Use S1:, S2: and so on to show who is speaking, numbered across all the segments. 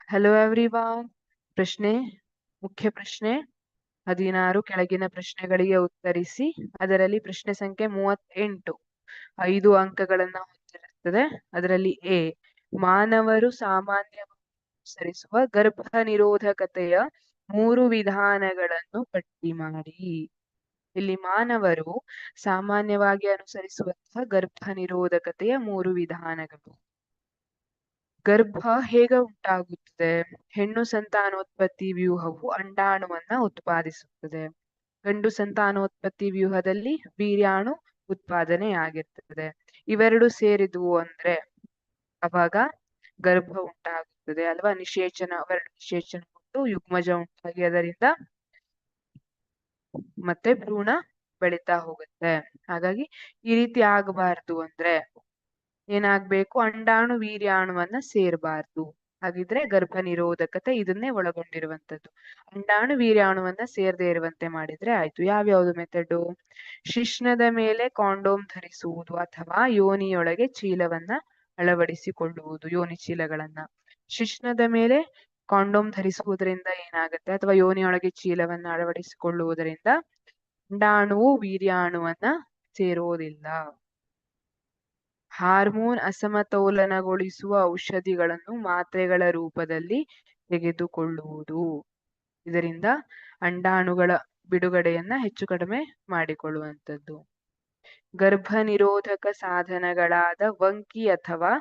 S1: Hello everyone. ಪ್ರಶ್ನೆ ಮುಖ್ಯ ಪ್ರಶ್ನೆ 16 ಕೆಳಗಿನ ಪ್ರಶ್ನೆಗಳಿಗೆ ಉತ್ತರಿಸಿ. ಅದರಲ್ಲಿ ಪ್ರಶ್ನೆ ಸಂಖ್ಯೆ 38 5 ಅಂಕಗಳನ್ನ ಹೊಂದಿರುತ್ತದೆ. ಅದರಲ್ಲಿ ಎ, ಮಾನವರು ಸಾಮಾನ್ಯವಾಗಿ ಅನುಸರಿಸುವ ಗರ್ಭ ನಿರೋಧಕತೆಯ 3 ವಿಧಾನಗಳನ್ನು ಪಟ್ಟಿ ಮಾಡಿ. ಇಲ್ಲಿ ಮಾನವರು ಸಾಮಾನ್ಯವಾಗಿ ಅನುಸರಿಸುವಂತಹ ಗರ್ಭ ನಿರೋಧಕತೆಯ 3 ವಿಧಾನಗಳು. ಗರ್ಭ ಹೇಗೆ ಉಂಟಾಗುತ್ತದೆ? ಹೆಣ್ಣು ಸಂತಾನೋತ್ಪತ್ತಿ ವ್ಯೂಹವು ಅಂಡಾಣುವನ್ನ ಉತ್ಪಾದಿಸುತ್ತದೆ. ಗಂಡು ಸಂತಾನೋತ್ಪತ್ತಿ ವ್ಯೂಹದಲ್ಲಿ ವೀರ್ಯಾಣು ಉತ್ಪಾದನೆಯಾಗಿರ್ತದೆ. ಇವೆರಡು ಸೇರಿದ್ವು ಅಂದ್ರೆ ಅವಾಗ ಗರ್ಭ ಉಂಟಾಗುತ್ತದೆ ಅಲ್ವಾ? ನಿಷೇಚನ ಉಂಟು, ಯುಗ್ಮಜ ಉಂಟಾಗಿ ಅದರಿಂದ ಮತ್ತೆ ಭ್ರೂಣ ಬೆಳೀತಾ ಹೋಗುತ್ತೆ. ಹಾಗಾಗಿ ಈ ರೀತಿ ಆಗಬಾರ್ದು ಅಂದ್ರೆ ಏನಾಗ್ಬೇಕು? ಅಂಡಾಣು ವೀರ್ಯಾಣುವನ್ನ ಸೇರಬಾರ್ದು. ಹಾಗಿದ್ರೆ ಗರ್ಭ ನಿರೋಧಕತೆ ಇದನ್ನೇ ಒಳಗೊಂಡಿರುವಂತದ್ದು. ಅಂಡಾಣು ವೀರ್ಯಾಣುವನ್ನ ಸೇರದೆ ಇರುವಂತೆ ಮಾಡಿದ್ರೆ ಆಯ್ತು. ಯಾವ್ಯಾವ್ದು ಮೆಥಡು? ಶಿಶ್ನದ ಮೇಲೆ ಕಾಂಡೋಮ್ ಧರಿಸುವುದು ಅಥವಾ ಯೋನಿಯೊಳಗೆ ಚೀಲವನ್ನ ಅಳವಡಿಸಿಕೊಳ್ಳುವುದು, ಯೋನಿ ಚೀಲಗಳನ್ನ. ಶಿಶ್ನದ ಮೇಲೆ ಕಾಂಡೋಮ್ ಧರಿಸುವುದರಿಂದ ಏನಾಗುತ್ತೆ? ಅಥವಾ ಯೋನಿಯೊಳಗೆ ಚೀಲವನ್ನ ಅಳವಡಿಸಿಕೊಳ್ಳುವುದರಿಂದ ಅಂಡಾಣುವು ವೀರ್ಯಾಣುವನ್ನ ಸೇರೋದಿಲ್ಲ. ಹಾರ್ಮೋನ್ ಅಸಮತೋಲನಗೊಳಿಸುವ ಔಷಧಿಗಳನ್ನು ಮಾತ್ರೆಗಳ ರೂಪದಲ್ಲಿ ತೆಗೆದುಕೊಳ್ಳುವುದು, ಇದರಿಂದ ಅಂಡಾಣುಗಳ ಬಿಡುಗಡೆಯನ್ನ ಹೆಚ್ಚು ಕಡಿಮೆ ಮಾಡಿಕೊಳ್ಳುವಂಥದ್ದು. ಗರ್ಭ ನಿರೋಧಕ ಸಾಧನಗಳಾದ ವಂಕಿ ಅಥವಾ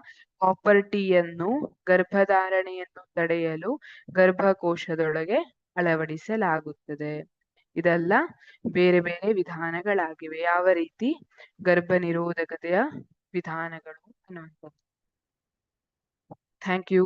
S1: ಕಾಪರ್ ಟೀಯನ್ನು ಗರ್ಭಧಾರಣೆಯನ್ನು ತಡೆಯಲು ಗರ್ಭಕೋಶದೊಳಗೆ ಅಳವಡಿಸಲಾಗುತ್ತದೆ. ಇದೆಲ್ಲ ಬೇರೆ ಬೇರೆ ವಿಧಾನಗಳಾಗಿವೆ. ಯಾವ ರೀತಿ ಗರ್ಭ ನಿರೋಧಕತೆಯ ವಿಧಾನಗಳು ಅನ್ನುವಂಥದ್ದು. Thank you.